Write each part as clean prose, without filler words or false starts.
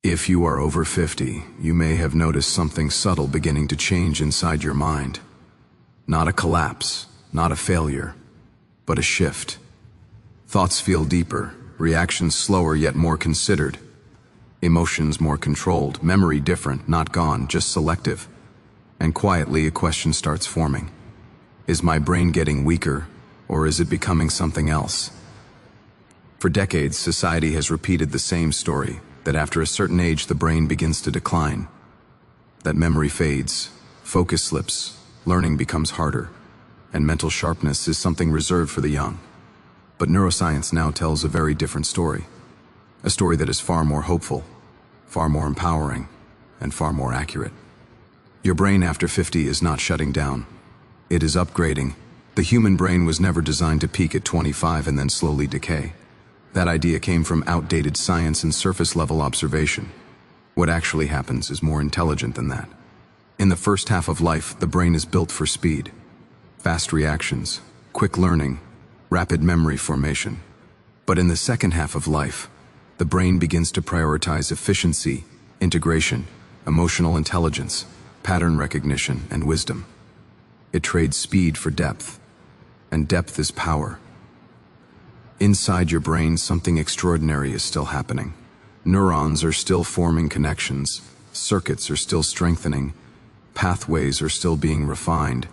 If you are over 50, you may have noticed something subtle beginning to change inside your mind. Not a collapse, not a failure, but a shift. Thoughts feel deeper, reactions slower yet more considered, emotions more controlled, memory different, not gone, just selective. And quietly a question starts forming. Is my brain getting weaker, or is it becoming something else? For decades, society has repeated the same story, that after a certain age the brain begins to decline, that memory fades, focus slips, learning becomes harder, and mental sharpness is something reserved for the young. But neuroscience now tells a very different story, a story that is far more hopeful, far more empowering, and far more accurate. Your brain after 50 is not shutting down. It is upgrading. The human brain was never designed to peak at 25 and then slowly decay. That idea came from outdated science and surface-level observation. What actually happens is more intelligent than that. In the first half of life, the brain is built for speed. Fast reactions, quick learning, rapid memory formation. But in the second half of life, the brain begins to prioritize efficiency, integration, emotional intelligence, pattern recognition, and wisdom. It trades speed for depth, and depth is power. Inside your brain, something extraordinary is still happening. Neurons are still forming connections, circuits are still strengthening, pathways are still being refined.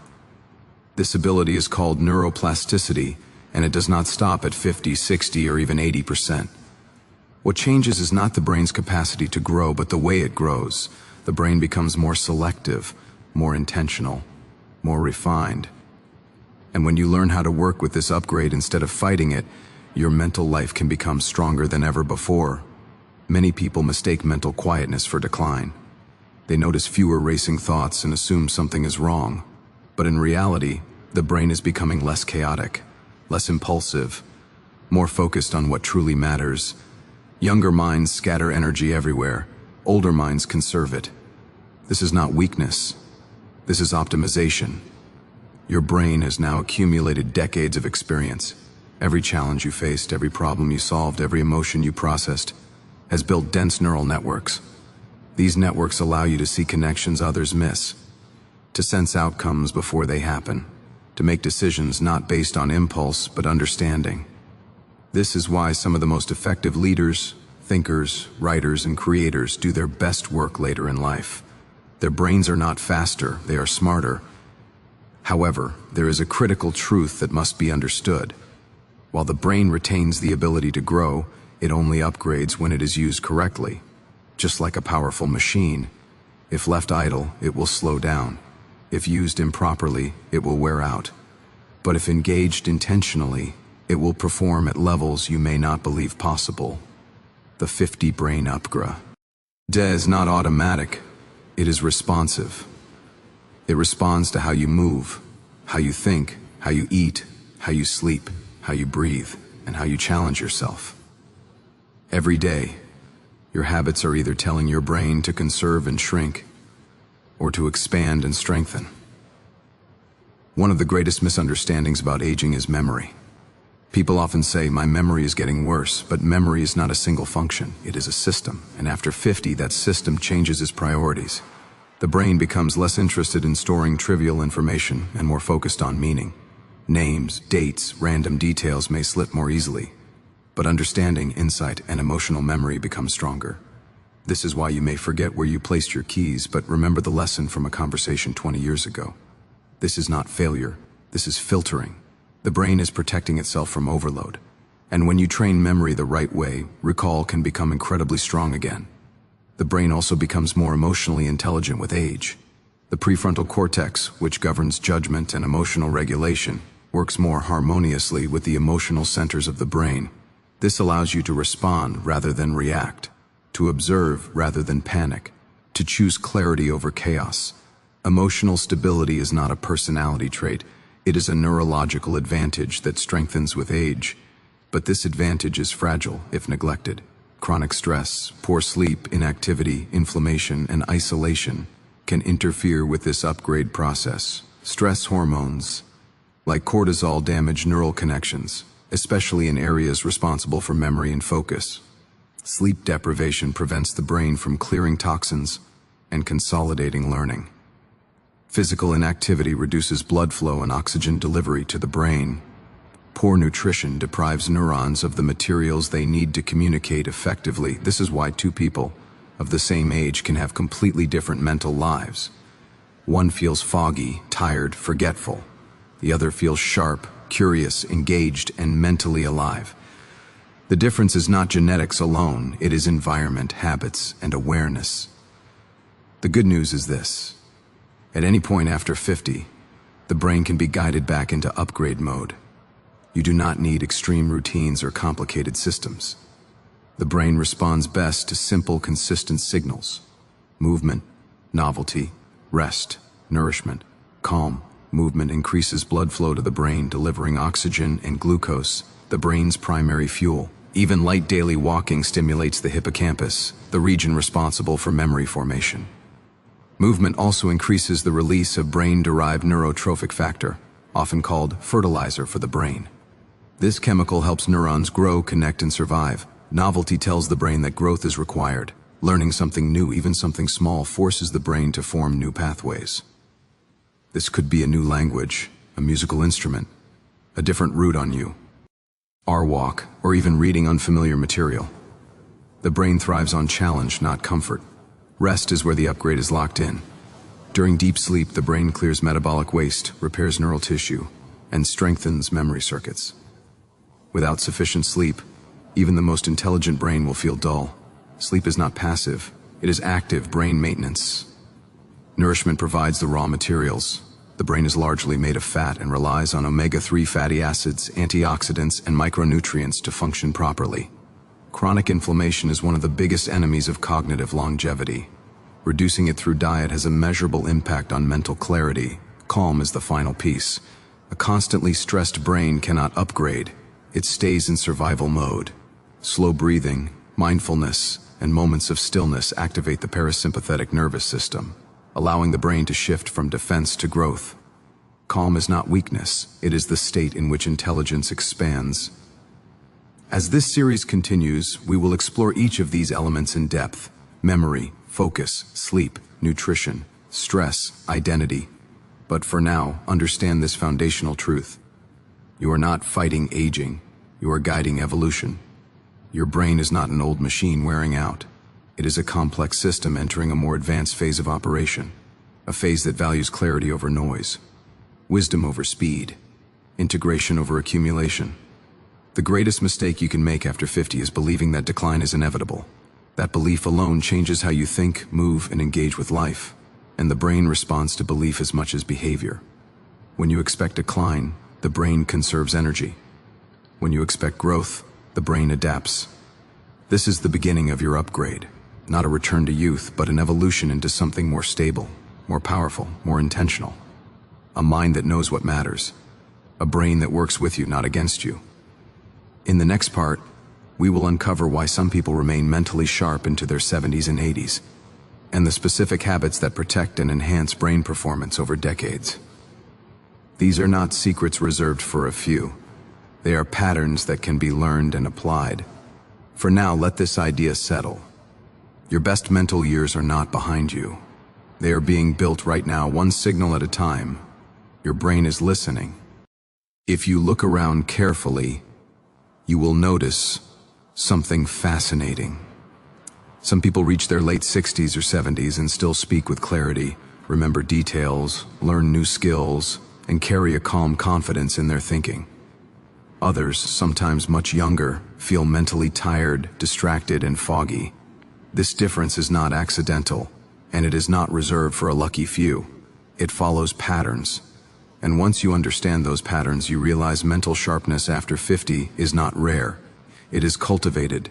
This ability is called neuroplasticity, and it does not stop at 50, 60, or even 80%. What changes is not the brain's capacity to grow, but the way it grows. The brain becomes more selective, more intentional, more refined. And when you learn how to work with this upgrade instead of fighting it, your mental life can become stronger than ever before. Many people mistake mental quietness for decline. They notice fewer racing thoughts and assume something is wrong. But in reality, the brain is becoming less chaotic, less impulsive, more focused on what truly matters. Younger minds scatter energy everywhere. Older minds conserve it. This is not weakness. This is optimization. Your brain has now accumulated decades of experience. Every challenge you faced, every problem you solved, every emotion you processed has built dense neural networks. These networks allow you to see connections others miss, to sense outcomes before they happen, to make decisions not based on impulse but understanding. This is why some of the most effective leaders, thinkers, writers, and creators do their best work later in life. Their brains are not faster, they are smarter. However, there is a critical truth that must be understood. While the brain retains the ability to grow, it only upgrades when it is used correctly. Just like a powerful machine, if left idle, it will slow down. If used improperly, it will wear out. But if engaged intentionally, it will perform at levels you may not believe possible. The 50 brain upgrade is not automatic, it is responsive. It responds to how you move, how you think, how you eat, how you sleep, how you breathe, and how you challenge yourself. Every day, your habits are either telling your brain to conserve and shrink, or to expand and strengthen. One of the greatest misunderstandings about aging is memory. People often say, my memory is getting worse, but memory is not a single function, it is a system, and after 50, that system changes its priorities. The brain becomes less interested in storing trivial information and more focused on meaning. Names, dates, random details may slip more easily, but understanding, insight, and emotional memory become stronger. This is why you may forget where you placed your keys, but remember the lesson from a conversation 20 years ago. This is not failure, this is filtering. The brain is protecting itself from overload. And when you train memory the right way, recall can become incredibly strong again. The brain also becomes more emotionally intelligent with age. The prefrontal cortex, which governs judgment and emotional regulation, works more harmoniously with the emotional centers of the brain. This allows you to respond rather than react, to observe rather than panic, to choose clarity over chaos. Emotional stability is not a personality trait, it is a neurological advantage that strengthens with age. But this advantage is fragile if neglected. Chronic stress, poor sleep, inactivity, inflammation, and isolation can interfere with this upgrade process. Stress hormones, like cortisol, damage neural connections, especially in areas responsible for memory and focus. Sleep deprivation prevents the brain from clearing toxins and consolidating learning. Physical inactivity reduces blood flow and oxygen delivery to the brain. Poor nutrition deprives neurons of the materials they need to communicate effectively. This is why two people of the same age can have completely different mental lives. One feels foggy, tired, forgetful. The other feels sharp, curious, engaged, and mentally alive. The difference is not genetics alone, it is environment, habits, and awareness. The good news is this. At any point after 50, the brain can be guided back into upgrade mode. You do not need extreme routines or complicated systems. The brain responds best to simple, consistent signals. Movement, novelty, rest, nourishment, calm. Movement increases blood flow to the brain, delivering oxygen and glucose, the brain's primary fuel. Even light daily walking stimulates the hippocampus, the region responsible for memory formation. Movement also increases the release of brain-derived neurotrophic factor, often called fertilizer for the brain. This chemical helps neurons grow, connect, and survive. Novelty tells the brain that growth is required. Learning something new, even something small, forces the brain to form new pathways. This could be a new language, a musical instrument, a different route on you, walk, or even reading unfamiliar material. The brain thrives on challenge, not comfort. Rest is where the upgrade is locked in. During deep sleep, the brain clears metabolic waste, repairs neural tissue, and strengthens memory circuits. Without sufficient sleep, even the most intelligent brain will feel dull. Sleep is not passive, it is active brain maintenance. Nourishment provides the raw materials. The brain is largely made of fat and relies on omega-3 fatty acids, antioxidants, and micronutrients to function properly. Chronic inflammation is one of the biggest enemies of cognitive longevity. Reducing it through diet has a measurable impact on mental clarity. Calm is the final piece. A constantly stressed brain cannot upgrade. It stays in survival mode. Slow breathing, mindfulness, and moments of stillness activate the parasympathetic nervous system, allowing the brain to shift from defense to growth. Calm is not weakness, it is the state in which intelligence expands. As this series continues, we will explore each of these elements in depth: memory, focus, sleep, nutrition, stress, identity. But for now, understand this foundational truth. You are not fighting aging, you are guiding evolution. Your brain is not an old machine wearing out. It is a complex system entering a more advanced phase of operation, a phase that values clarity over noise, wisdom over speed, integration over accumulation. The greatest mistake you can make after 50 is believing that decline is inevitable. That belief alone changes how you think, move, and engage with life, and the brain responds to belief as much as behavior. When you expect decline, the brain conserves energy. When you expect growth, the brain adapts. This is the beginning of your upgrade. Not a return to youth, but an evolution into something more stable, more powerful, more intentional. A mind that knows what matters. A brain that works with you, not against you. In the next part, we will uncover why some people remain mentally sharp into their 70s and 80s, and the specific habits that protect and enhance brain performance over decades. These are not secrets reserved for a few. They are patterns that can be learned and applied. For now, let this idea settle. Your best mental years are not behind you. They are being built right now, one signal at a time. Your brain is listening. If you look around carefully, you will notice something fascinating. Some people reach their late 60s or 70s and still speak with clarity, remember details, learn new skills, and carry a calm confidence in their thinking. Others, sometimes much younger, feel mentally tired, distracted, and foggy. This difference is not accidental, and it is not reserved for a lucky few. It follows patterns. And once you understand those patterns, you realize mental sharpness after 50 is not rare. It is cultivated.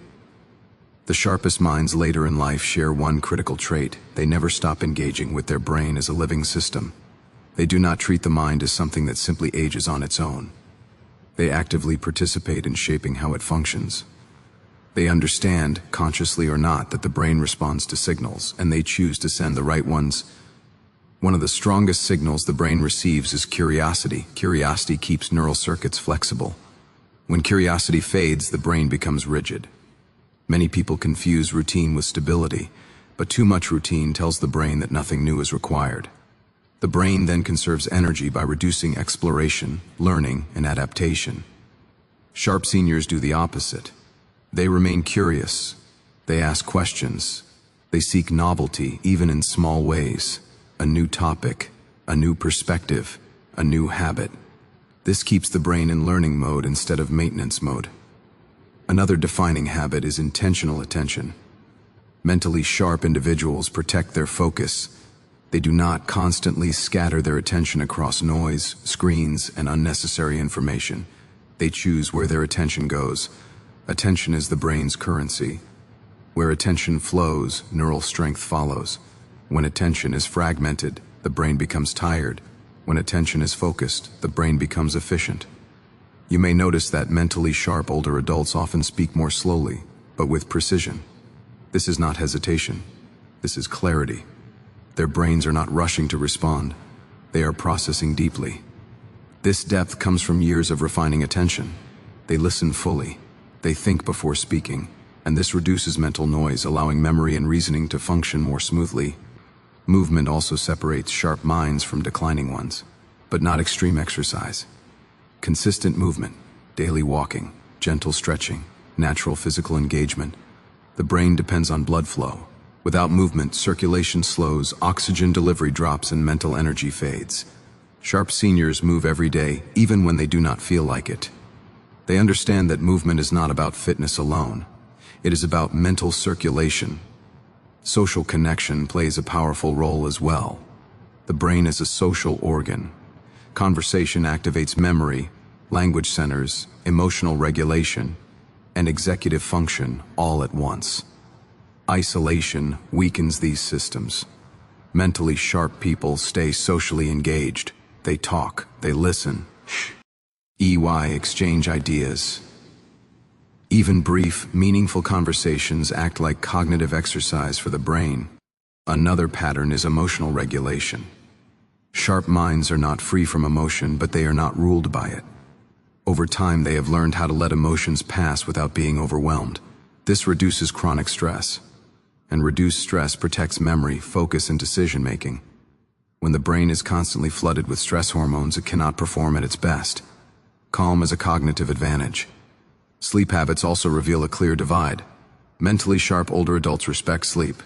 The sharpest minds later in life share one critical trait: they never stop engaging with their brain as a living system. They do not treat the mind as something that simply ages on its own. They actively participate in shaping how it functions. They understand, consciously or not, that the brain responds to signals, and they choose to send the right ones. One of the strongest signals the brain receives is curiosity. Curiosity keeps neural circuits flexible. When curiosity fades, the brain becomes rigid. Many people confuse routine with stability, but too much routine tells the brain that nothing new is required. The brain then conserves energy by reducing exploration, learning, and adaptation. Sharp seniors do the opposite. They remain curious. They ask questions. They seek novelty, even in small ways. A new topic, a new perspective, a new habit. This keeps the brain in learning mode instead of maintenance mode. Another defining habit is intentional attention. Mentally sharp individuals protect their focus. They do not constantly scatter their attention across noise, screens, and unnecessary information. They choose where their attention goes. Attention is the brain's currency. Where attention flows, neural strength follows. When attention is fragmented, the brain becomes tired. When attention is focused, the brain becomes efficient. You may notice that mentally sharp older adults often speak more slowly, but with precision. This is not hesitation. This is clarity. Their brains are not rushing to respond. They are processing deeply. This depth comes from years of refining attention. They listen fully. They think before speaking, and this reduces mental noise, allowing memory and reasoning to function more smoothly. Movement also separates sharp minds from declining ones, but not extreme exercise. Consistent movement, daily walking, gentle stretching, natural physical engagement. The brain depends on blood flow. Without movement, circulation slows, oxygen delivery drops, and mental energy fades. Sharp seniors move every day, even when they do not feel like it. They understand that movement is not about fitness alone. It is about mental circulation. Social connection plays a powerful role as well. The brain is a social organ. Conversation activates memory, language centers, emotional regulation, and executive function all at once. Isolation weakens these systems. Mentally sharp people stay socially engaged. They talk, they listen. Exchange ideas. Even brief, meaningful conversations act like cognitive exercise for the brain. Another pattern is emotional regulation. Sharp minds are not free from emotion, but they are not ruled by it. Over time, they have learned how to let emotions pass without being overwhelmed. This reduces chronic stress. And reduced stress protects memory, focus, and decision-making. When the brain is constantly flooded with stress hormones, it cannot perform at its best. Calm is a cognitive advantage. Sleep habits also reveal a clear divide. Mentally sharp older adults respect sleep.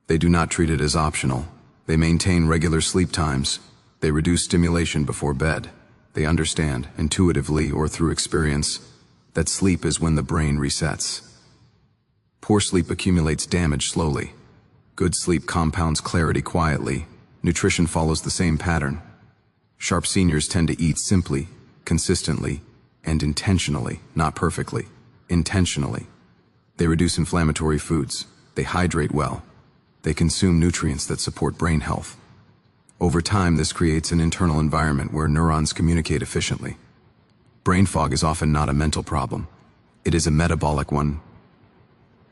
They do not treat it as optional. They maintain regular sleep times. They reduce stimulation before bed. They understand, intuitively or through experience, that sleep is when the brain resets. Poor sleep accumulates damage slowly. Good sleep compounds clarity quietly. Nutrition follows the same pattern. Sharp seniors tend to eat simply, consistently, and intentionally, not perfectly, intentionally. They reduce inflammatory foods. They hydrate well. They consume nutrients that support brain health. Over time, this creates an internal environment where neurons communicate efficiently. Brain fog is often not a mental problem. It is a metabolic one.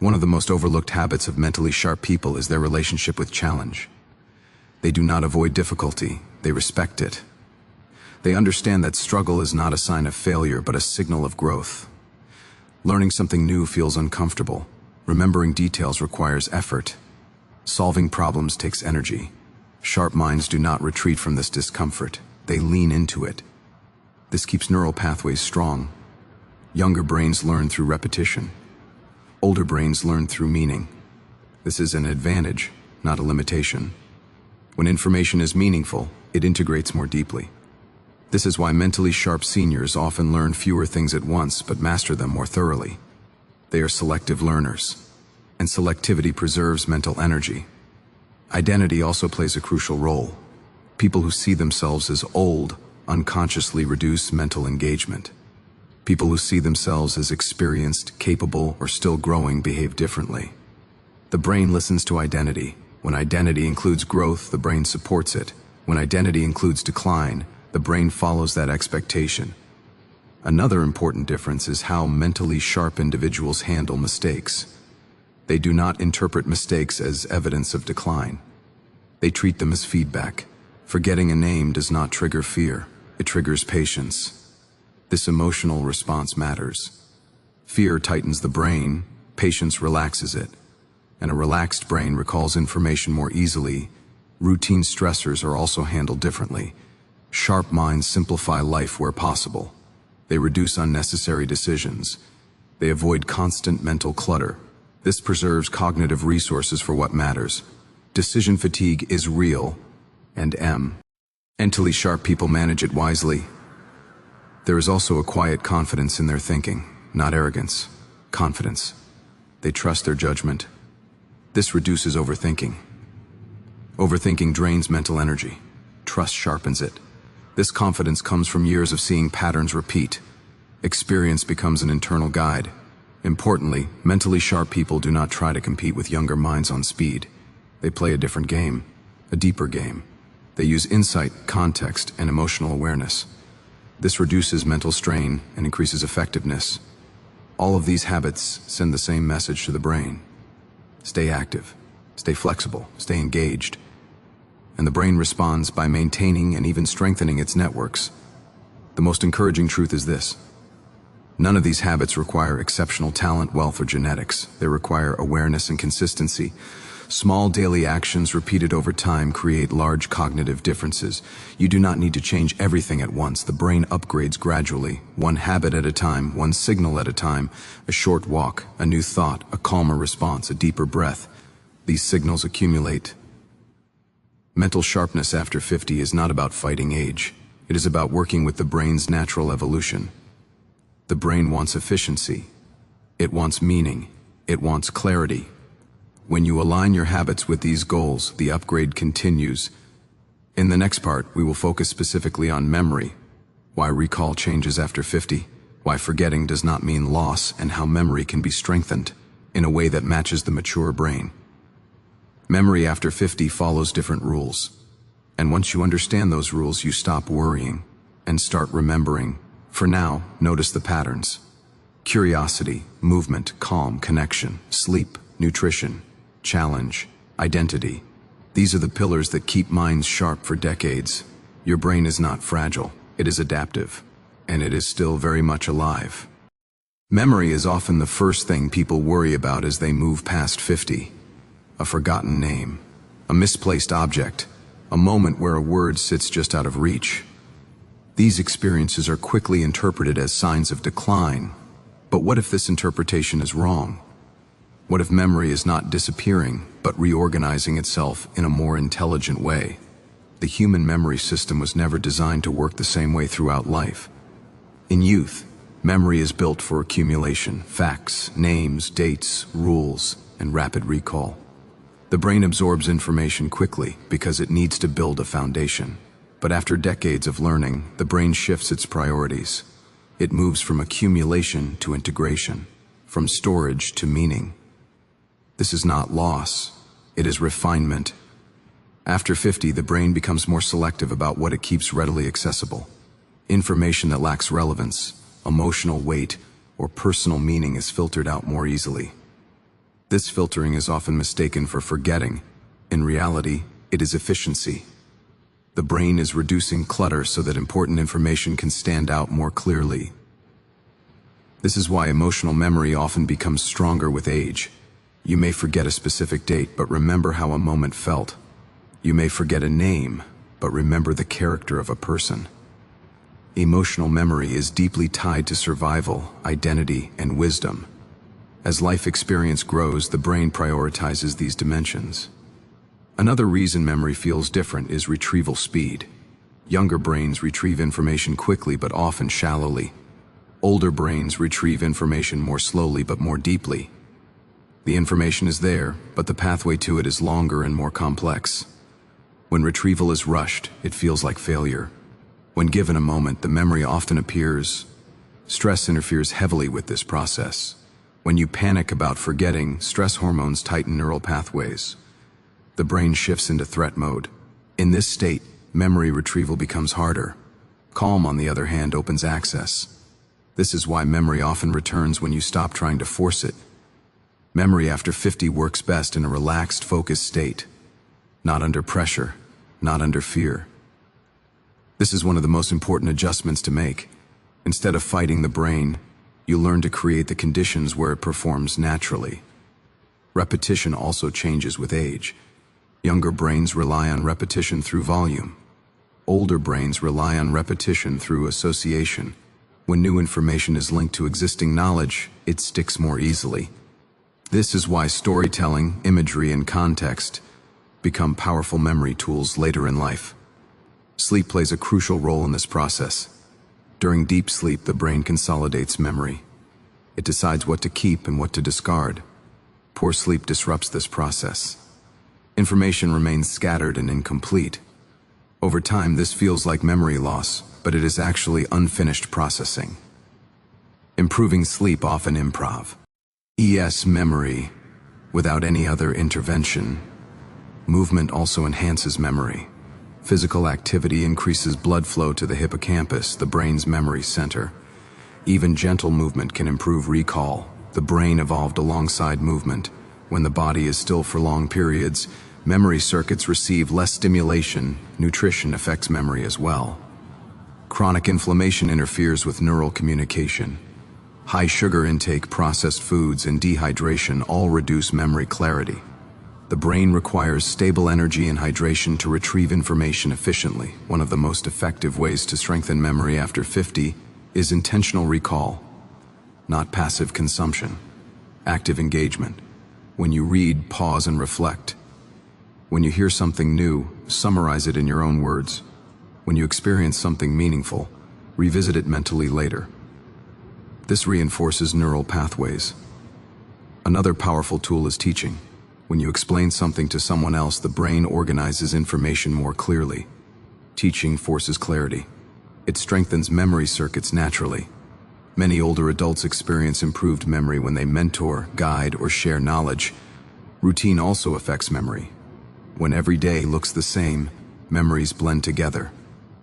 One of the most overlooked habits of mentally sharp people is their relationship with challenge. They do not avoid difficulty. They respect it. They understand that struggle is not a sign of failure, but a signal of growth. Learning something new feels uncomfortable. Remembering details requires effort. Solving problems takes energy. Sharp minds do not retreat from this discomfort. They lean into it. This keeps neural pathways strong. Younger brains learn through repetition. Older brains learn through meaning. This is an advantage, not a limitation. When information is meaningful, it integrates more deeply. This is why mentally sharp seniors often learn fewer things at once but master them more thoroughly. They are selective learners, and selectivity preserves mental energy. Identity also plays a crucial role. People who see themselves as old unconsciously reduce mental engagement. People who see themselves as experienced, capable, or still growing behave differently. The brain listens to identity. When identity includes growth, the brain supports it. When identity includes decline, the brain follows that expectation. Another important difference is how mentally sharp individuals handle mistakes. They do not interpret mistakes as evidence of decline. They treat them as feedback. Forgetting a name does not trigger fear. It triggers patience. This emotional response matters. Fear tightens the brain. Patience relaxes it, and a relaxed brain recalls information more easily. Routine stressors are also handled differently. Sharp minds simplify life where possible. They reduce unnecessary decisions. They avoid constant mental clutter. This preserves cognitive resources for what matters. Decision fatigue is real, and mentally sharp people manage it wisely. There is also a quiet confidence in their thinking, not arrogance, confidence. They trust their judgment. This reduces overthinking. Overthinking drains mental energy. Trust sharpens it. This confidence comes from years of seeing patterns repeat. Experience becomes an internal guide. Importantly, mentally sharp people do not try to compete with younger minds on speed. They play a different game, a deeper game. They use insight, context, and emotional awareness. This reduces mental strain and increases effectiveness. All of these habits send the same message to the brain. Stay active, stay flexible, stay engaged. And the brain responds by maintaining and even strengthening its networks. The most encouraging truth is this: none of these habits require exceptional talent, wealth, or genetics. They require awareness and consistency. Small daily actions repeated over time create large cognitive differences. You do not need to change everything at once. The brain upgrades gradually, one habit at a time, one signal at a time. A short walk, a new thought, a calmer response, a deeper breath. These signals accumulate. Mental sharpness after 50 is not about fighting age. It is about working with the brain's natural evolution. The brain wants efficiency. It wants meaning. It wants clarity. When you align your habits with these goals, the upgrade continues. In the next part, we will focus specifically on memory, why recall changes after 50, why forgetting does not mean loss, and how memory can be strengthened in a way that matches the mature brain. Memory after 50 follows different rules. And once you understand those rules, you stop worrying and start remembering. For now, notice the patterns: curiosity, movement, calm, connection, sleep, nutrition, challenge, identity. These are the pillars that keep minds sharp for decades. Your brain is not fragile, it is adaptive, and it is still very much alive. Memory is often the first thing people worry about as they move past 50. A forgotten name, a misplaced object, a moment where a word sits just out of reach. These experiences are quickly interpreted as signs of decline. But what if this interpretation is wrong? What if memory is not disappearing, but reorganizing itself in a more intelligent way? The human memory system was never designed to work the same way throughout life. In youth, memory is built for accumulation: facts, names, dates, rules, and rapid recall. The brain absorbs information quickly because it needs to build a foundation. But after decades of learning, the brain shifts its priorities. It moves from accumulation to integration, from storage to meaning. This is not loss, it is refinement. After 50, the brain becomes more selective about what it keeps readily accessible. Information that lacks relevance, emotional weight, or personal meaning is filtered out more easily. This filtering is often mistaken for forgetting. In reality, it is efficiency. The brain is reducing clutter so that important information can stand out more clearly. This is why emotional memory often becomes stronger with age. You may forget a specific date, but remember how a moment felt. You may forget a name, but remember the character of a person. Emotional memory is deeply tied to survival, identity, and wisdom. As life experience grows, the brain prioritizes these dimensions. Another reason memory feels different is retrieval speed. Younger brains retrieve information quickly but often shallowly. Older brains retrieve information more slowly but more deeply. The information is there, but the pathway to it is longer and more complex. When retrieval is rushed, it feels like failure. When given a moment, the memory often appears. Stress interferes heavily with this process. When you panic about forgetting, stress hormones tighten neural pathways. The brain shifts into threat mode. In this state, memory retrieval becomes harder. Calm, on the other hand, opens access. This is why memory often returns when you stop trying to force it. Memory after 50 works best in a relaxed, focused state. Not under pressure, not under fear. This is one of the most important adjustments to make. Instead of fighting the brain, You learn to create the conditions where it performs naturally. Repetition also changes with age. Younger brains rely on repetition through volume. Older brains rely on repetition through association. When new information is linked to existing knowledge, it sticks more easily. This is why storytelling, imagery, and context become powerful memory tools later in life. Sleep plays a crucial role in this process. During deep sleep, the brain consolidates memory. It decides what to keep and what to discard. Poor sleep disrupts this process. Information remains scattered and incomplete. Over time, this feels like memory loss, but it is actually unfinished processing. Improving sleep often improv. Memory, without any other intervention. Movement also enhances memory. Physical activity increases blood flow to the hippocampus, the brain's memory center. Even gentle movement can improve recall. The brain evolved alongside movement. When the body is still for long periods, memory circuits receive less stimulation. Nutrition affects memory as well. Chronic inflammation interferes with neural communication. High sugar intake, processed foods, and dehydration all reduce memory clarity. The brain requires stable energy and hydration to retrieve information efficiently. One of the most effective ways to strengthen memory after 50 is intentional recall, not passive consumption. Active engagement. When you read, pause and reflect. When you hear something new, summarize it in your own words. When you experience something meaningful, revisit it mentally later. This reinforces neural pathways. Another powerful tool is teaching. When you explain something to someone else, the brain organizes information more clearly. Teaching forces clarity. It strengthens memory circuits naturally. Many older adults experience improved memory when they mentor, guide, or share knowledge. Routine also affects memory. When every day looks the same, memories blend together.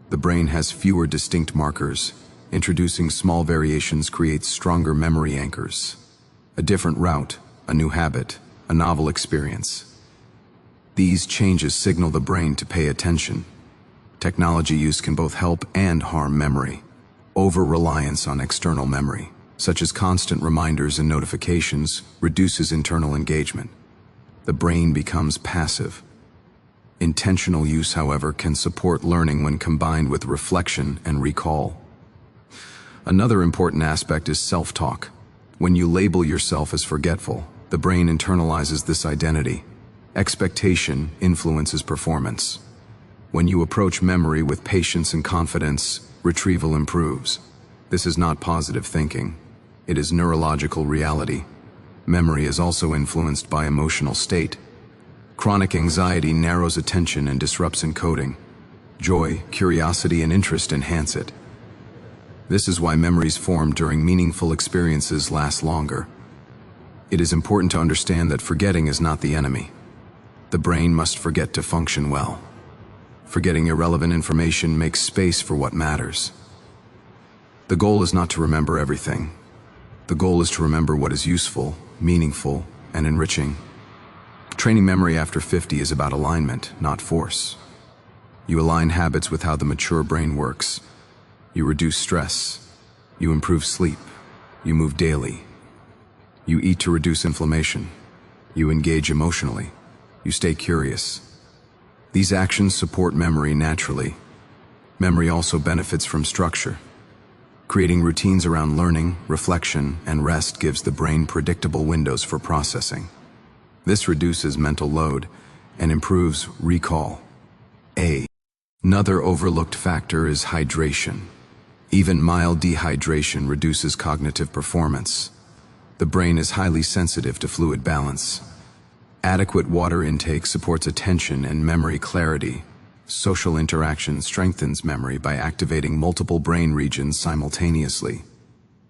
The brain has fewer distinct markers. Introducing small variations creates stronger memory anchors. A different route, a new habit, a novel experience. These changes signal the brain to pay attention. Technology use can both help and harm memory. Over-reliance on external memory, such as constant reminders and notifications, reduces internal engagement. The brain becomes passive. Intentional use, however, can support learning when combined with reflection and recall. Another important aspect is self-talk. When you label yourself as forgetful, the brain internalizes this identity. Expectation influences performance. When you approach memory with patience and confidence, retrieval improves. This is not positive thinking. It is neurological reality. Memory is also influenced by emotional state. Chronic anxiety narrows attention and disrupts encoding. Joy, curiosity, and interest enhance it. This is why memories formed during meaningful experiences last longer. It is important to understand that forgetting is not the enemy. The brain must forget to function well. Forgetting irrelevant information makes space for what matters. The goal is not to remember everything. The goal is to remember what is useful, meaningful, and enriching. Training memory after 50 is about alignment, not force. You align habits with how the mature brain works. You reduce stress. You improve sleep. You move daily. You eat to reduce inflammation. You engage emotionally. You stay curious. These actions support memory naturally. Memory also benefits from structure. Creating routines around learning, reflection, and rest gives the brain predictable windows for processing. This reduces mental load and improves recall. Another overlooked factor is hydration. Even mild dehydration reduces cognitive performance. The brain is highly sensitive to fluid balance. Adequate water intake supports attention and memory clarity. Social interaction strengthens memory by activating multiple brain regions simultaneously.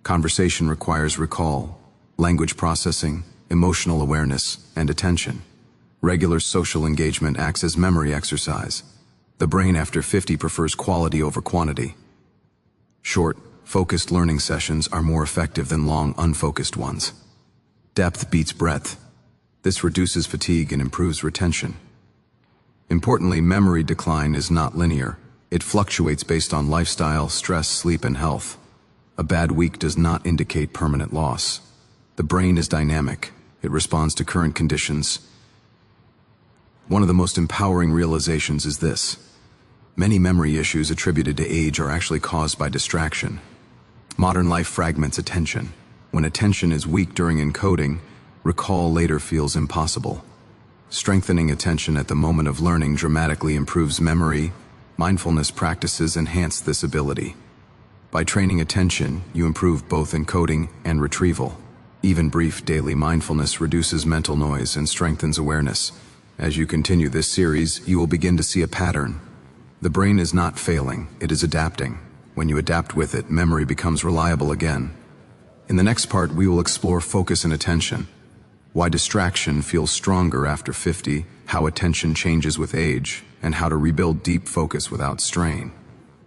Conversation requires recall, language processing, emotional awareness, and attention. Regular social engagement acts as memory exercise. The brain after 50 prefers quality over quantity. Short, focused learning sessions are more effective than long, unfocused ones. Depth beats breadth. This reduces fatigue and improves retention. Importantly, memory decline is not linear. It fluctuates based on lifestyle, stress, sleep, and health. A bad week does not indicate permanent loss. The brain is dynamic. It responds to current conditions. One of the most empowering realizations is this. Many memory issues attributed to age are actually caused by distraction. Modern life fragments attention. When attention is weak during encoding, recall later feels impossible. Strengthening attention at the moment of learning dramatically improves memory. Mindfulness practices enhance this ability. By training attention, you improve both encoding and retrieval. Even brief daily mindfulness reduces mental noise and strengthens awareness. As you continue this series, you will begin to see a pattern. The brain is not failing, it is adapting. When you adapt with it, memory becomes reliable again. In the next part, we will explore focus and attention. Why distraction feels stronger after 50, how attention changes with age, and how to rebuild deep focus without strain.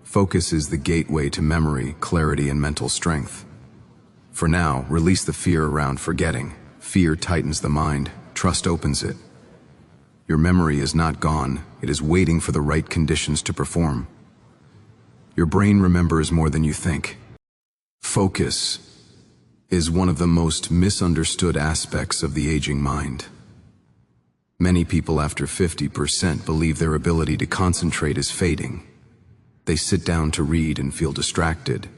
Focus is the gateway to memory, clarity, and mental strength. For now, release the fear around forgetting. Fear tightens the mind, trust opens it. Your memory is not gone, it is waiting for the right conditions to perform. Your brain remembers more than you think. Focus is one of the most misunderstood aspects of the aging mind. Many people after 50% believe their ability to concentrate is fading. They sit down to read and feel distracted.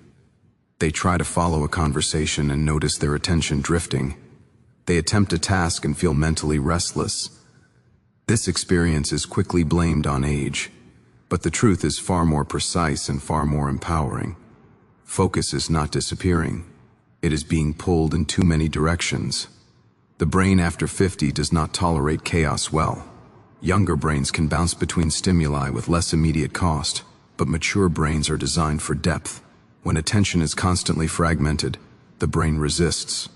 They try to follow a conversation and notice their attention drifting. They attempt a task and feel mentally restless. This experience is quickly blamed on age, but the truth is far more precise and far more empowering. Focus is not disappearing. It is being pulled in too many directions. The brain after 50 does not tolerate chaos well. Younger brains can bounce between stimuli with less immediate cost, but mature brains are designed for depth. When attention is constantly fragmented, the brain resists.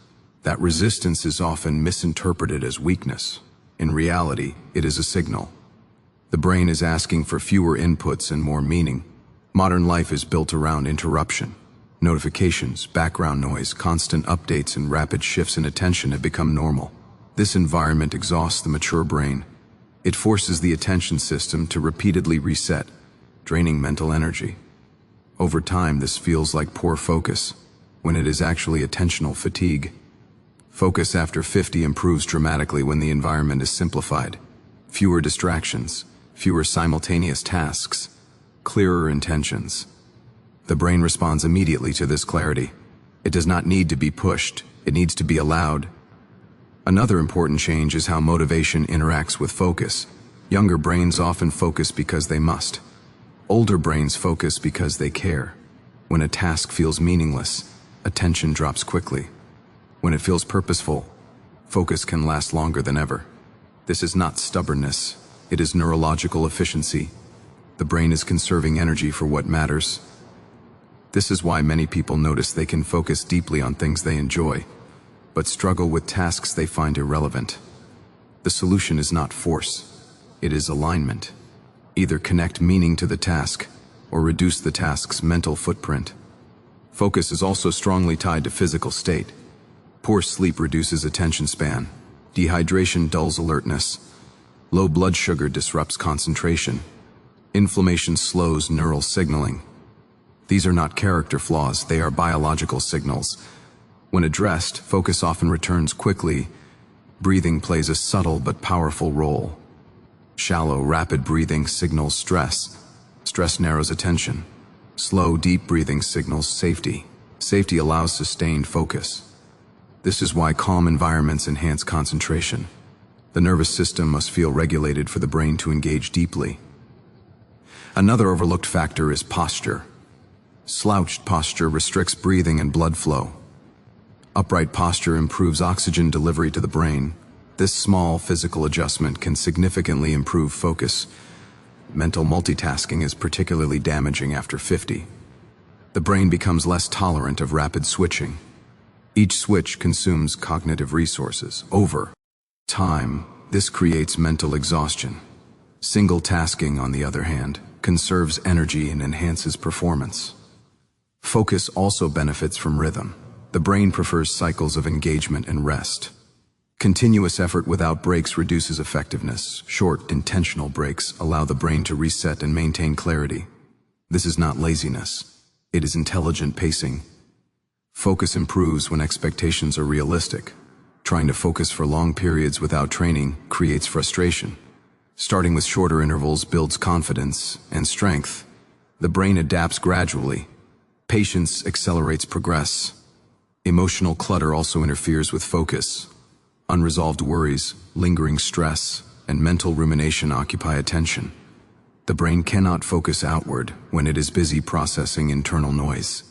That resistance is often misinterpreted as weakness. In reality, it is a signal. The brain is asking for fewer inputs and more meaning. Modern life is built around interruption. Notifications, background noise, constant updates, and rapid shifts in attention have become normal. This environment exhausts the mature brain. It forces the attention system to repeatedly reset, draining mental energy. Over time, this feels like poor focus, when it is actually attentional fatigue. Focus after 50 improves dramatically when the environment is simplified. Fewer distractions, fewer simultaneous tasks, clearer intentions. The brain responds immediately to this clarity. It does not need to be pushed, it needs to be allowed. Another important change is how motivation interacts with focus. Younger brains often focus because they must. Older brains focus because they care. When a task feels meaningless, attention drops quickly. When it feels purposeful, focus can last longer than ever. This is not stubbornness, it is neurological efficiency. The brain is conserving energy for what matters. This is why many people notice they can focus deeply on things they enjoy, but struggle with tasks they find irrelevant. The solution is not force, it is alignment. Either connect meaning to the task, or reduce the task's mental footprint. Focus is also strongly tied to physical state. Poor sleep reduces attention span. Dehydration dulls alertness. Low blood sugar disrupts concentration. Inflammation slows neural signaling. These are not character flaws, they are biological signals. When addressed, focus often returns quickly. Breathing plays a subtle but powerful role. Shallow, rapid breathing signals stress. Stress narrows attention. Slow, deep breathing signals safety. Safety allows sustained focus. This is why calm environments enhance concentration. The nervous system must feel regulated for the brain to engage deeply. Another overlooked factor is posture. Slouched posture restricts breathing and blood flow. Upright posture improves oxygen delivery to the brain. This small physical adjustment can significantly improve focus. Mental multitasking is particularly damaging after 50. The brain becomes less tolerant of rapid switching. Each switch consumes cognitive resources. Over time, this creates mental exhaustion. Single tasking, on the other hand, conserves energy and enhances performance. Focus also benefits from rhythm. The brain prefers cycles of engagement and rest. Continuous effort without breaks reduces effectiveness. Short, intentional breaks allow the brain to reset and maintain clarity. This is not laziness. It is intelligent pacing. Focus improves when expectations are realistic. Trying to focus for long periods without training creates frustration. Starting with shorter intervals builds confidence and strength. The brain adapts gradually. Patience accelerates progress. Emotional clutter also interferes with focus. Unresolved worries, lingering stress, and mental rumination occupy attention. The brain cannot focus outward when it is busy processing internal noise.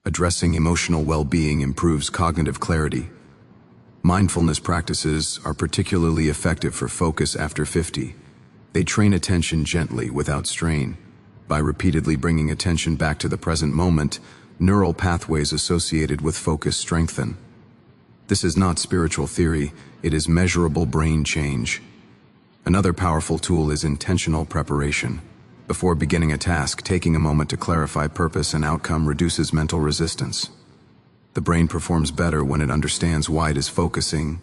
Addressing emotional well-being improves cognitive clarity. Mindfulness practices are particularly effective for focus after 50. They train attention gently without strain. By repeatedly bringing attention back to the present moment, neural pathways associated with focus strengthen. This is not spiritual theory, it is measurable brain change. Another powerful tool is intentional preparation. Before beginning a task, taking a moment to clarify purpose and outcome reduces mental resistance. The brain performs better when it understands why it is focusing.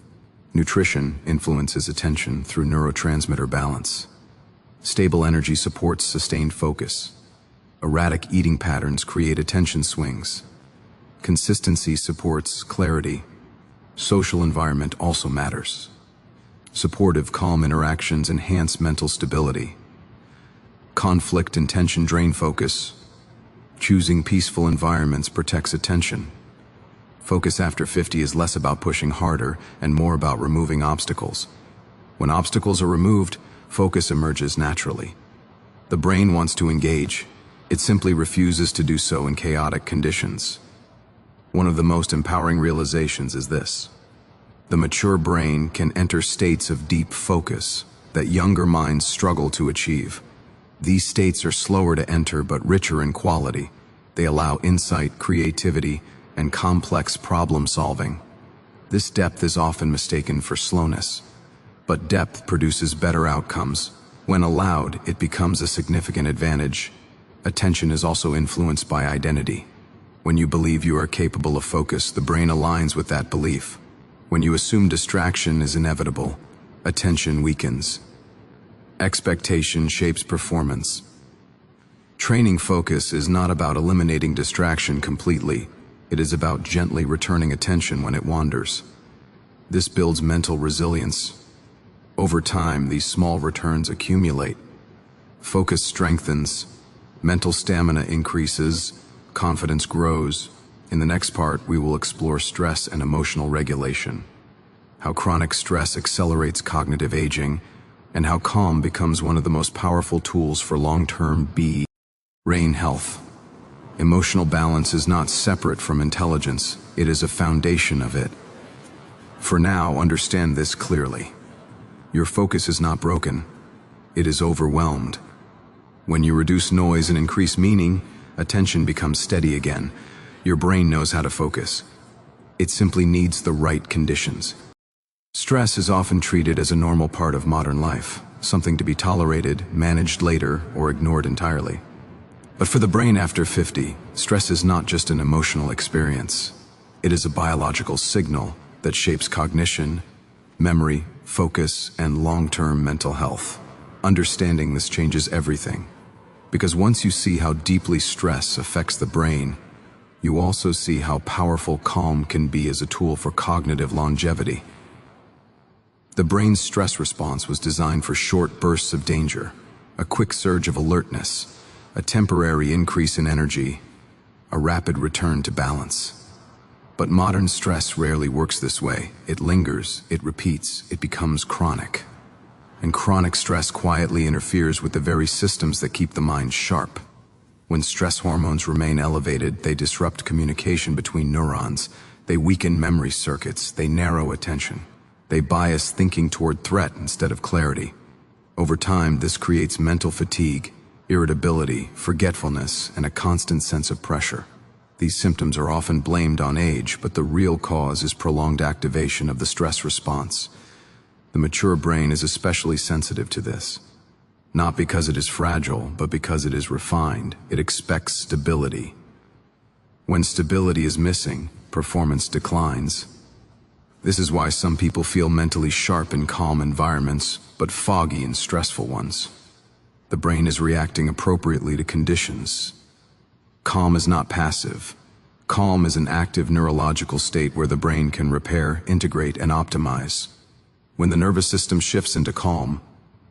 Nutrition influences attention through neurotransmitter balance. Stable energy supports sustained focus. Erratic eating patterns create attention swings. Consistency supports clarity. Social environment also matters. Supportive, calm interactions enhance mental stability. Conflict and tension drain focus. Choosing peaceful environments protects attention. Focus after 50 is less about pushing harder and more about removing obstacles. When obstacles are removed, focus emerges naturally. The brain wants to engage. It simply refuses to do so in chaotic conditions. One of the most empowering realizations is this. The mature brain can enter states of deep focus that younger minds struggle to achieve. These states are slower to enter but richer in quality. They allow insight, creativity, and complex problem solving. This depth is often mistaken for slowness, but depth produces better outcomes. When allowed, it becomes a significant advantage. Attention is also influenced by identity. When you believe you are capable of focus, the brain aligns with that belief. When you assume distraction is inevitable, attention weakens. Expectation shapes performance. Training focus is not about eliminating distraction completely. It is about gently returning attention when it wanders. This builds mental resilience. Over time, these small returns accumulate. Focus strengthens, mental stamina increases, confidence grows. In the next part, we will explore stress and emotional regulation, how chronic stress accelerates cognitive aging, and how calm becomes one of the most powerful tools for long-term brain health. Emotional balance is not separate from intelligence, it is a foundation of it. For now, understand this clearly. Your focus is not broken, it is overwhelmed. When you reduce noise and increase meaning, attention becomes steady again. Your brain knows how to focus. It simply needs the right conditions. Stress is often treated as a normal part of modern life, something to be tolerated, managed later, or ignored entirely. But for the brain after 50, stress is not just an emotional experience. It is a biological signal that shapes cognition, memory, focus, and long-term mental health. Understanding this changes everything. Because once you see how deeply stress affects the brain, you also see how powerful calm can be as a tool for cognitive longevity. The brain's stress response was designed for short bursts of danger, a quick surge of alertness, a temporary increase in energy, a rapid return to balance. But modern stress rarely works this way. It lingers, it repeats, it becomes chronic. And chronic stress quietly interferes with the very systems that keep the mind sharp. When stress hormones remain elevated, they disrupt communication between neurons, they weaken memory circuits, they narrow attention. They bias thinking toward threat instead of clarity. Over time, this creates mental fatigue, irritability, forgetfulness, and a constant sense of pressure. These symptoms are often blamed on age, but the real cause is prolonged activation of the stress response. The mature brain is especially sensitive to this. Not because it is fragile, but because it is refined. It expects stability. When stability is missing, performance declines. This is why some people feel mentally sharp in calm environments, but foggy in stressful ones. The brain is reacting appropriately to conditions. Calm is not passive. Calm is an active neurological state where the brain can repair, integrate, and optimize. When the nervous system shifts into calm,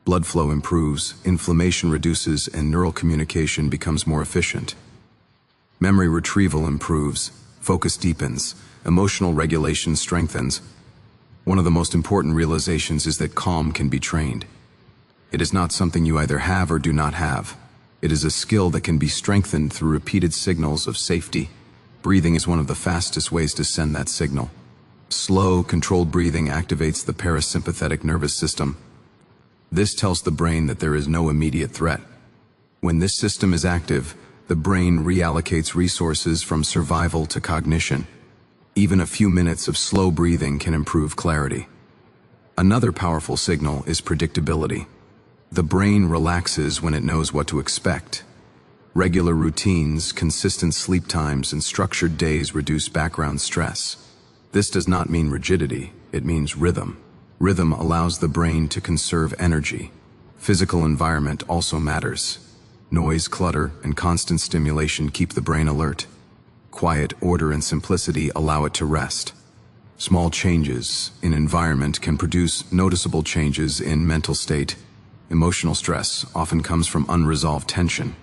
blood flow improves, inflammation reduces, and neural communication becomes more efficient. Memory retrieval improves, focus deepens, emotional regulation strengthens. One of the most important realizations is that calm can be trained. It is not something you either have or do not have. It is a skill that can be strengthened through repeated signals of safety. Breathing is one of the fastest ways to send that signal. Slow, controlled breathing activates the parasympathetic nervous system. This tells the brain that there is no immediate threat. When this system is active, the brain reallocates resources from survival to cognition. Even a few minutes of slow breathing can improve clarity. Another powerful signal is predictability. The brain relaxes when it knows what to expect. Regular routines, consistent sleep times, and structured days reduce background stress. This does not mean rigidity, it means rhythm. Rhythm allows the brain to conserve energy. Physical environment also matters. Noise, clutter, and constant stimulation keep the brain alert. Quiet, order, and simplicity allow it to rest. Small changes in environment can produce noticeable changes in mental state. Emotional stress often comes from unresolved tension.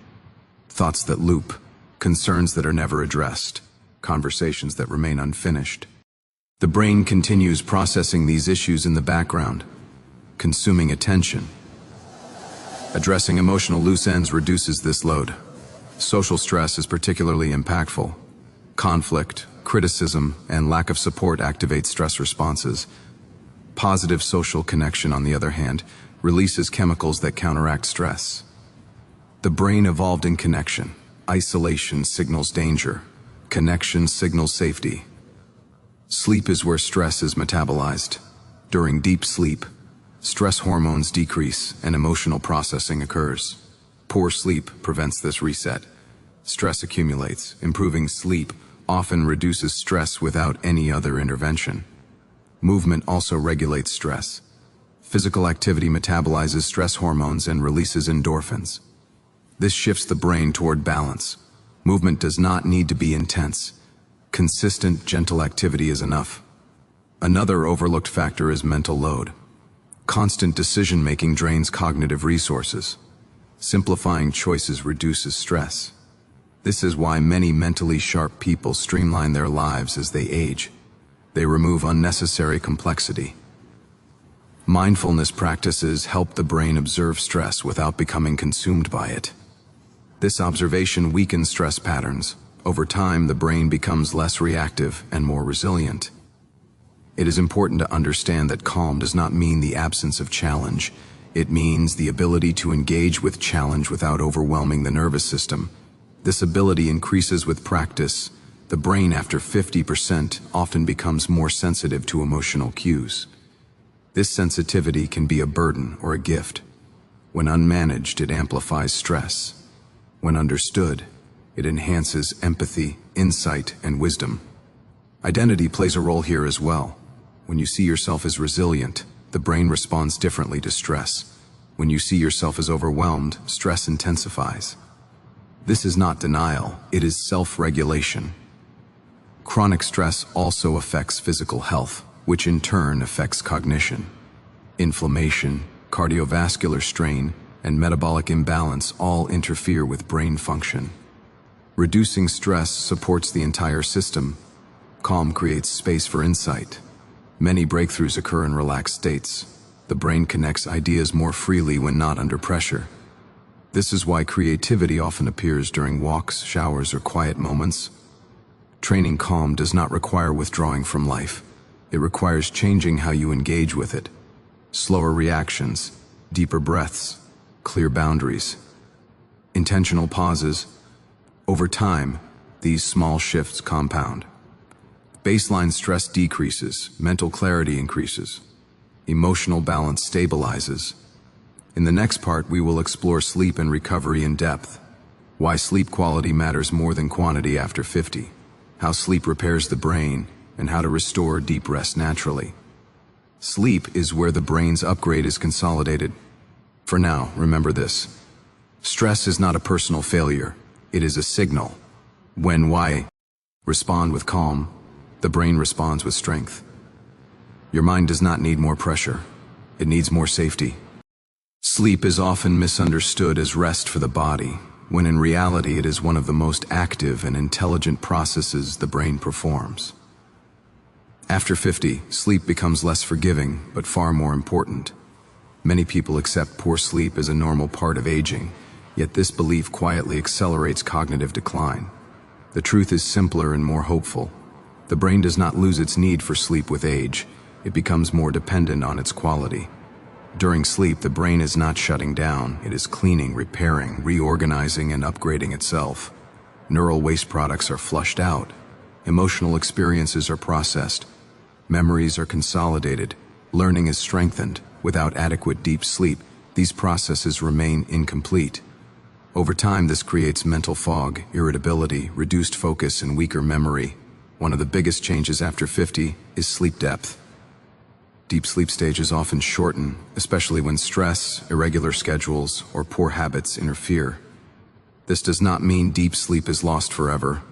Thoughts that loop, concerns that are never addressed, conversations that remain unfinished. The brain continues processing these issues in the background, consuming attention. Addressing emotional loose ends reduces this load. Social stress is particularly impactful. Conflict, criticism, and lack of support activate stress responses. Positive social connection, on the other hand, releases chemicals that counteract stress. The brain evolved in connection. Isolation signals danger. Connection signals safety. Sleep is where stress is metabolized. During deep sleep, stress hormones decrease and emotional processing occurs. Poor sleep prevents this reset. Stress accumulates. Improving sleep often reduces stress without any other intervention. Movement also regulates stress. Physical activity metabolizes stress hormones and releases endorphins. This shifts the brain toward balance. Movement does not need to be intense. Consistent, gentle activity is enough. Another overlooked factor is mental load. Constant decision-making drains cognitive resources. Simplifying choices reduces stress. This is why many mentally sharp people streamline their lives as they age. They remove unnecessary complexity. Mindfulness practices help the brain observe stress without becoming consumed by it. This observation weakens stress patterns. Over time, the brain becomes less reactive and more resilient. It is important to understand that calm does not mean the absence of challenge. It means the ability to engage with challenge without overwhelming the nervous system. This ability increases with practice. The brain, after 50%, often becomes more sensitive to emotional cues. This sensitivity can be a burden or a gift. When unmanaged, it amplifies stress. When understood, it enhances empathy, insight, and wisdom. Identity plays a role here as well. When you see yourself as resilient, the brain responds differently to stress. When you see yourself as overwhelmed, stress intensifies. This is not denial, it is self-regulation. Chronic stress also affects physical health, which in turn affects cognition. Inflammation, cardiovascular strain, and metabolic imbalance all interfere with brain function. Reducing stress supports the entire system. Calm creates space for insight. Many breakthroughs occur in relaxed states. The brain connects ideas more freely when not under pressure. This is why creativity often appears during walks, showers, or quiet moments. Training calm does not require withdrawing from life. It requires changing how you engage with it. Slower reactions, deeper breaths, clear boundaries, intentional pauses. Over time, these small shifts compound. Baseline stress decreases, mental clarity increases, emotional balance stabilizes. In the next part, we will explore sleep and recovery in depth. Why sleep quality matters more than quantity after 50. How sleep repairs the brain, and how to restore deep rest naturally. Sleep is where the brain's upgrade is consolidated. For now, remember this. Stress is not a personal failure. It is a signal. Why Respond with calm. The brain responds with strength. Your mind does not need more pressure. It needs more safety. Sleep is often misunderstood as rest for the body, when in reality it is one of the most active and intelligent processes the brain performs. After 50, sleep becomes less forgiving, but far more important. Many people accept poor sleep as a normal part of aging, yet this belief quietly accelerates cognitive decline. The truth is simpler and more hopeful. The brain does not lose its need for sleep with age. It becomes more dependent on its quality. During sleep, the brain is not shutting down. It is cleaning, repairing, reorganizing, and upgrading itself. Neural waste products are flushed out. Emotional experiences are processed. Memories are consolidated. Learning is strengthened. Without adequate deep sleep, these processes remain incomplete. Over time, this creates mental fog, irritability, reduced focus, and weaker memory. One of the biggest changes after 50 is sleep depth. Deep sleep stages often shorten, especially when stress, irregular schedules, or poor habits interfere. This does not mean deep sleep is lost forever.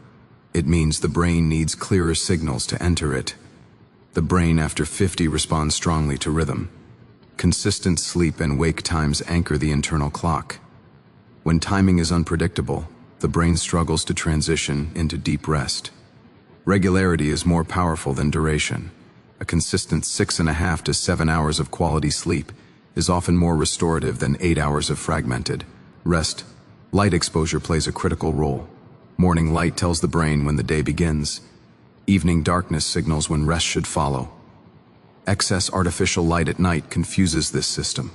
It means the brain needs clearer signals to enter it. The brain after 50 responds strongly to rhythm. Consistent sleep and wake times anchor the internal clock. When timing is unpredictable, the brain struggles to transition into deep rest. Regularity is more powerful than duration. A consistent 6.5 to 7 hours of quality sleep is often more restorative than 8 hours of fragmented rest. Light exposure plays a critical role. Morning light tells the brain when the day begins. Evening darkness signals when rest should follow. Excess artificial light at night confuses this system.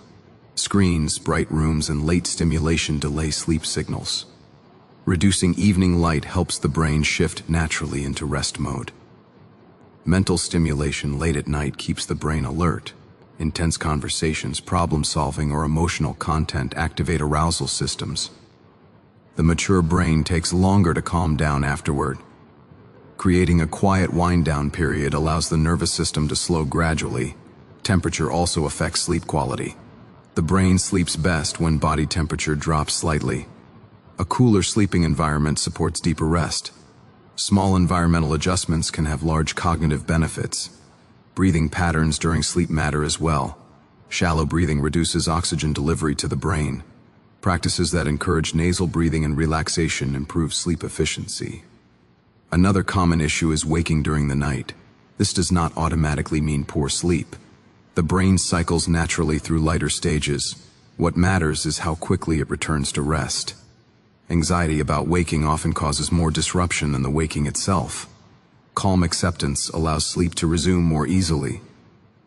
Screens, bright rooms, and late stimulation delay sleep signals. Reducing evening light helps the brain shift naturally into rest mode. Mental stimulation late at night keeps the brain alert. Intense conversations, problem-solving, or emotional content activate arousal systems. The mature brain takes longer to calm down afterward. Creating a quiet wind-down period allows the nervous system to slow gradually. Temperature also affects sleep quality. The brain sleeps best when body temperature drops slightly. A cooler sleeping environment supports deeper rest. Small environmental adjustments can have large cognitive benefits. Breathing patterns during sleep matter as well. Shallow breathing reduces oxygen delivery to the brain. Practices that encourage nasal breathing and relaxation improve sleep efficiency. Another common issue is waking during the night. This does not automatically mean poor sleep. The brain cycles naturally through lighter stages. What matters is how quickly it returns to rest. Anxiety about waking often causes more disruption than the waking itself. Calm acceptance allows sleep to resume more easily.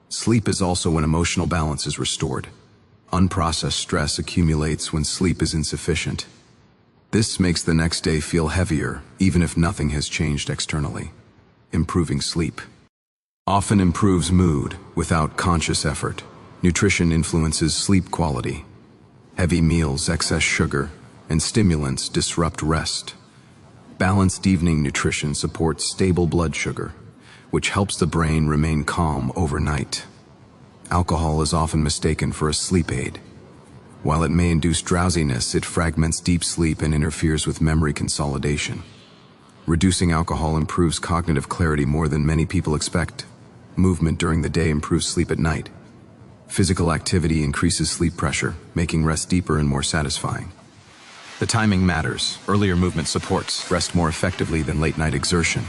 Sleep is also when emotional balance is restored. Unprocessed stress accumulates when sleep is insufficient. This makes the next day feel heavier, even if nothing has changed externally. Improving sleep often improves mood without conscious effort. Nutrition influences sleep quality. Heavy meals, excess sugar, and stimulants disrupt rest. Balanced evening nutrition supports stable blood sugar, which helps the brain remain calm overnight. Alcohol is often mistaken for a sleep aid. While it may induce drowsiness, it fragments deep sleep and interferes with memory consolidation. Reducing alcohol improves cognitive clarity more than many people expect. Movement during the day improves sleep at night. Physical activity increases sleep pressure, making rest deeper and more satisfying. The timing matters. Earlier movement supports rest more effectively than late-night exertion.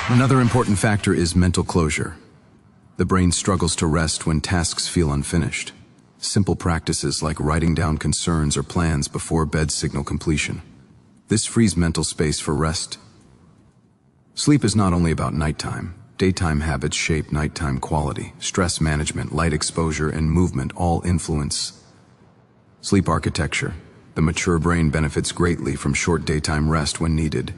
Another important factor is mental closure. The brain struggles to rest when tasks feel unfinished. Simple practices like writing down concerns or plans before bed signal completion. This frees mental space for rest. Sleep is not only about nighttime. Daytime habits shape nighttime quality. Stress management, light exposure, and movement all influence sleep architecture. The mature brain benefits greatly from short daytime rest when needed.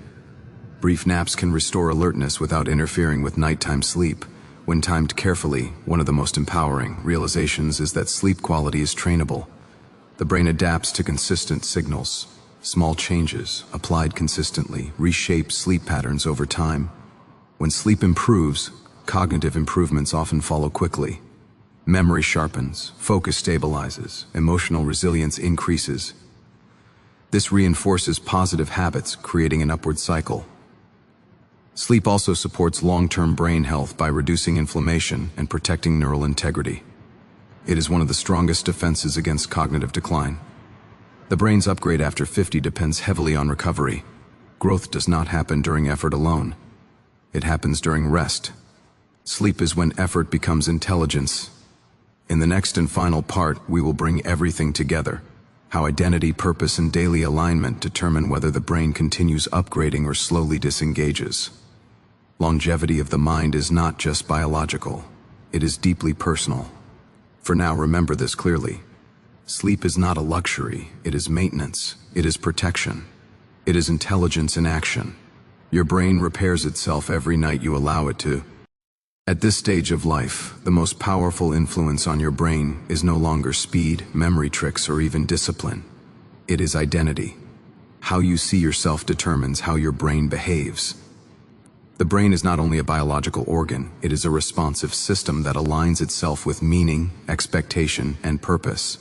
Brief naps can restore alertness without interfering with nighttime sleep. When timed carefully, one of the most empowering realizations is that sleep quality is trainable. The brain adapts to consistent signals. Small changes, applied consistently, reshape sleep patterns over time. When sleep improves, cognitive improvements often follow quickly. Memory sharpens, focus stabilizes, emotional resilience increases. This reinforces positive habits, creating an upward cycle. Sleep also supports long-term brain health by reducing inflammation and protecting neural integrity. It is one of the strongest defenses against cognitive decline. The brain's upgrade after 50 depends heavily on recovery. Growth does not happen during effort alone. It happens during rest. Sleep is when effort becomes intelligence. In the next and final part, we will bring everything together. How identity, purpose, and daily alignment determine whether the brain continues upgrading or slowly disengages. Longevity of the mind is not just biological. It is deeply personal. For now, remember this clearly. Sleep is not a luxury. It is maintenance. It is protection. It is intelligence in action. Your brain repairs itself every night you allow it to. At this stage of life, the most powerful influence on your brain is no longer speed, memory tricks, or even discipline. It is identity. How you see yourself determines how your brain behaves. The brain is not only a biological organ, it is a responsive system that aligns itself with meaning, expectation, and purpose.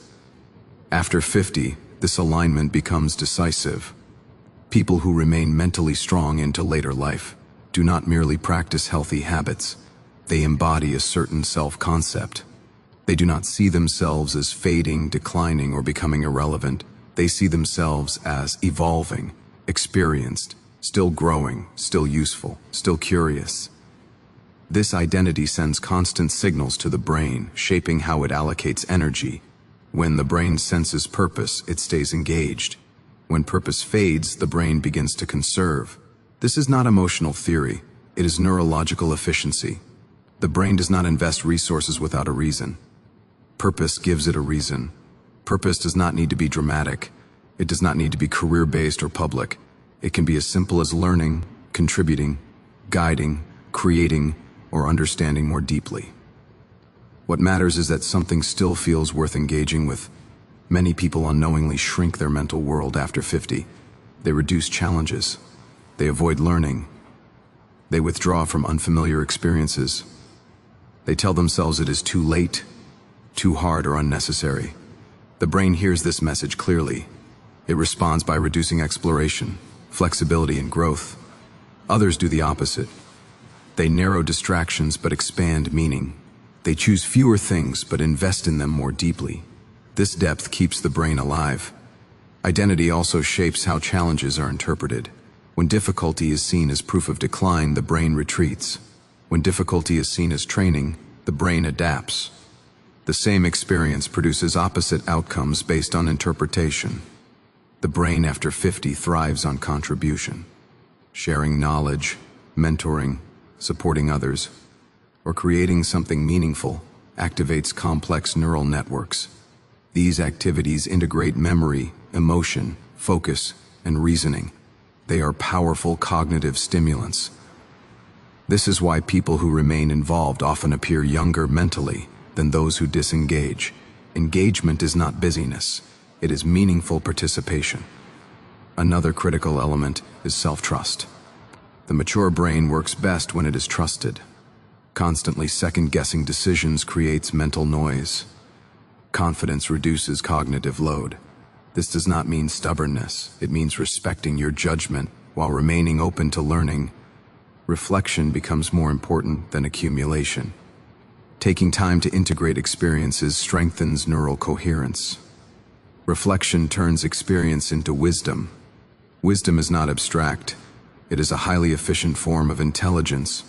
After 50, this alignment becomes decisive. People who remain mentally strong into later life do not merely practice healthy habits. They embody a certain self-concept. They do not see themselves as fading, declining, or becoming irrelevant. They see themselves as evolving, experienced, still growing, still useful, still curious. This identity sends constant signals to the brain, shaping how it allocates energy. When the brain senses purpose, it stays engaged. When purpose fades, the brain begins to conserve. This is not emotional theory. It is neurological efficiency. The brain does not invest resources without a reason. Purpose gives it a reason. Purpose does not need to be dramatic. It does not need to be career-based or public. It can be as simple as learning, contributing, guiding, creating, or understanding more deeply. What matters is that something still feels worth engaging with. Many people unknowingly shrink their mental world after 50. They reduce challenges. They avoid learning. They withdraw from unfamiliar experiences. They tell themselves it is too late, too hard, or unnecessary. The brain hears this message clearly. It responds by reducing exploration, flexibility, and growth. Others do the opposite. They narrow distractions but expand meaning. They choose fewer things but invest in them more deeply. This depth keeps the brain alive. Identity also shapes how challenges are interpreted. When difficulty is seen as proof of decline, the brain retreats. When difficulty is seen as training, the brain adapts. The same experience produces opposite outcomes based on interpretation. The brain after 50 thrives on contribution. Sharing knowledge, mentoring, supporting others, or creating something meaningful activates complex neural networks. These activities integrate memory, emotion, focus, and reasoning. They are powerful cognitive stimulants. This is why people who remain involved often appear younger mentally than those who disengage. Engagement is not busyness. It is meaningful participation. Another critical element is self-trust. The mature brain works best when it is trusted. Constantly second-guessing decisions creates mental noise. Confidence reduces cognitive load. This does not mean stubbornness. It means respecting your judgment while remaining open to learning. Reflection becomes more important than accumulation. Taking time to integrate experiences strengthens neural coherence. Reflection turns experience into wisdom. Wisdom is not abstract. It is a highly efficient form of intelligence.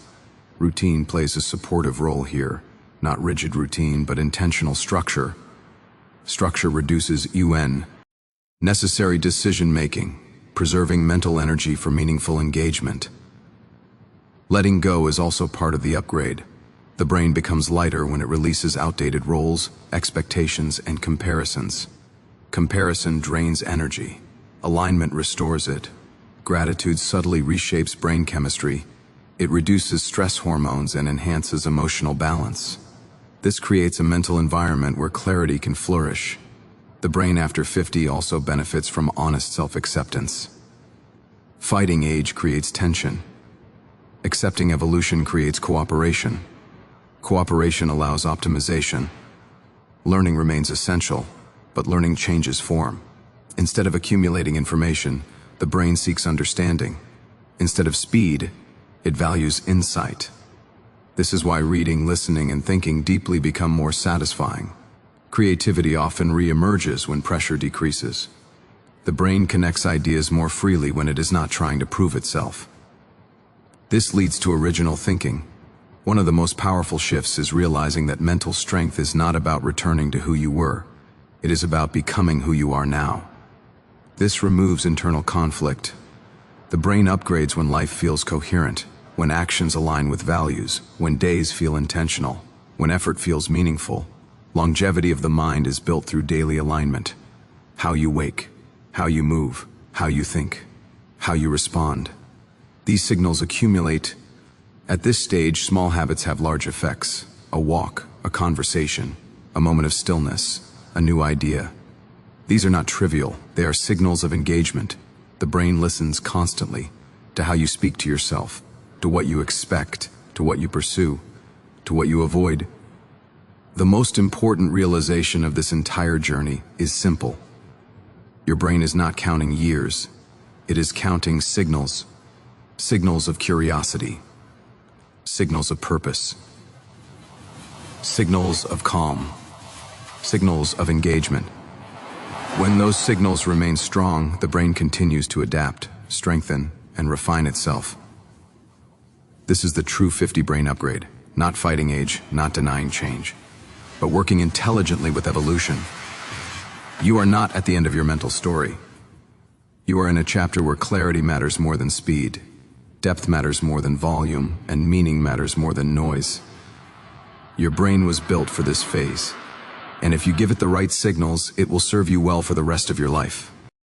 Routine plays a supportive role here, not rigid routine, but intentional structure. Structure reduces necessary decision-making, preserving mental energy for meaningful engagement. Letting go is also part of the upgrade. The brain becomes lighter when it releases outdated roles, expectations, and comparisons. Comparison drains energy. Alignment restores it. Gratitude subtly reshapes brain chemistry. It reduces stress hormones and enhances emotional balance. This creates a mental environment where clarity can flourish. The brain after 50 also benefits from honest self-acceptance. Fighting age creates tension. Accepting evolution creates cooperation. Cooperation allows optimization. Learning remains essential, but learning changes form. Instead of accumulating information, the brain seeks understanding. Instead of speed, It values insight. This is why reading, listening, and thinking deeply become more satisfying. Creativity often re-emerges when pressure decreases. The brain connects ideas more freely when it is not trying to prove itself. This leads to original thinking. One of the most powerful shifts is realizing that mental strength is not about returning to who you were. It is about becoming who you are now. This removes internal conflict. The brain upgrades when life feels coherent, when actions align with values, when days feel intentional, when effort feels meaningful. Longevity of the mind is built through daily alignment. How you wake, how you move, how you think, how you respond. These signals accumulate. At this stage, small habits have large effects. A walk, a conversation, a moment of stillness, a new idea. These are not trivial, they are signals of engagement. The brain listens constantly to how you speak to yourself, to what you expect, to what you pursue, to what you avoid. The most important realization of this entire journey is simple. Your brain is not counting years, it is counting signals. Signals of curiosity, signals of purpose, signals of calm, signals of engagement. When those signals remain strong, the brain continues to adapt, strengthen, and refine itself. This is the true 50 brain upgrade, not fighting age, not denying change, but working intelligently with evolution. You are not at the end of your mental story. You are in a chapter where clarity matters more than speed, depth matters more than volume, and meaning matters more than noise. Your brain was built for this phase, and if you give it the right signals, it will serve you well for the rest of your life.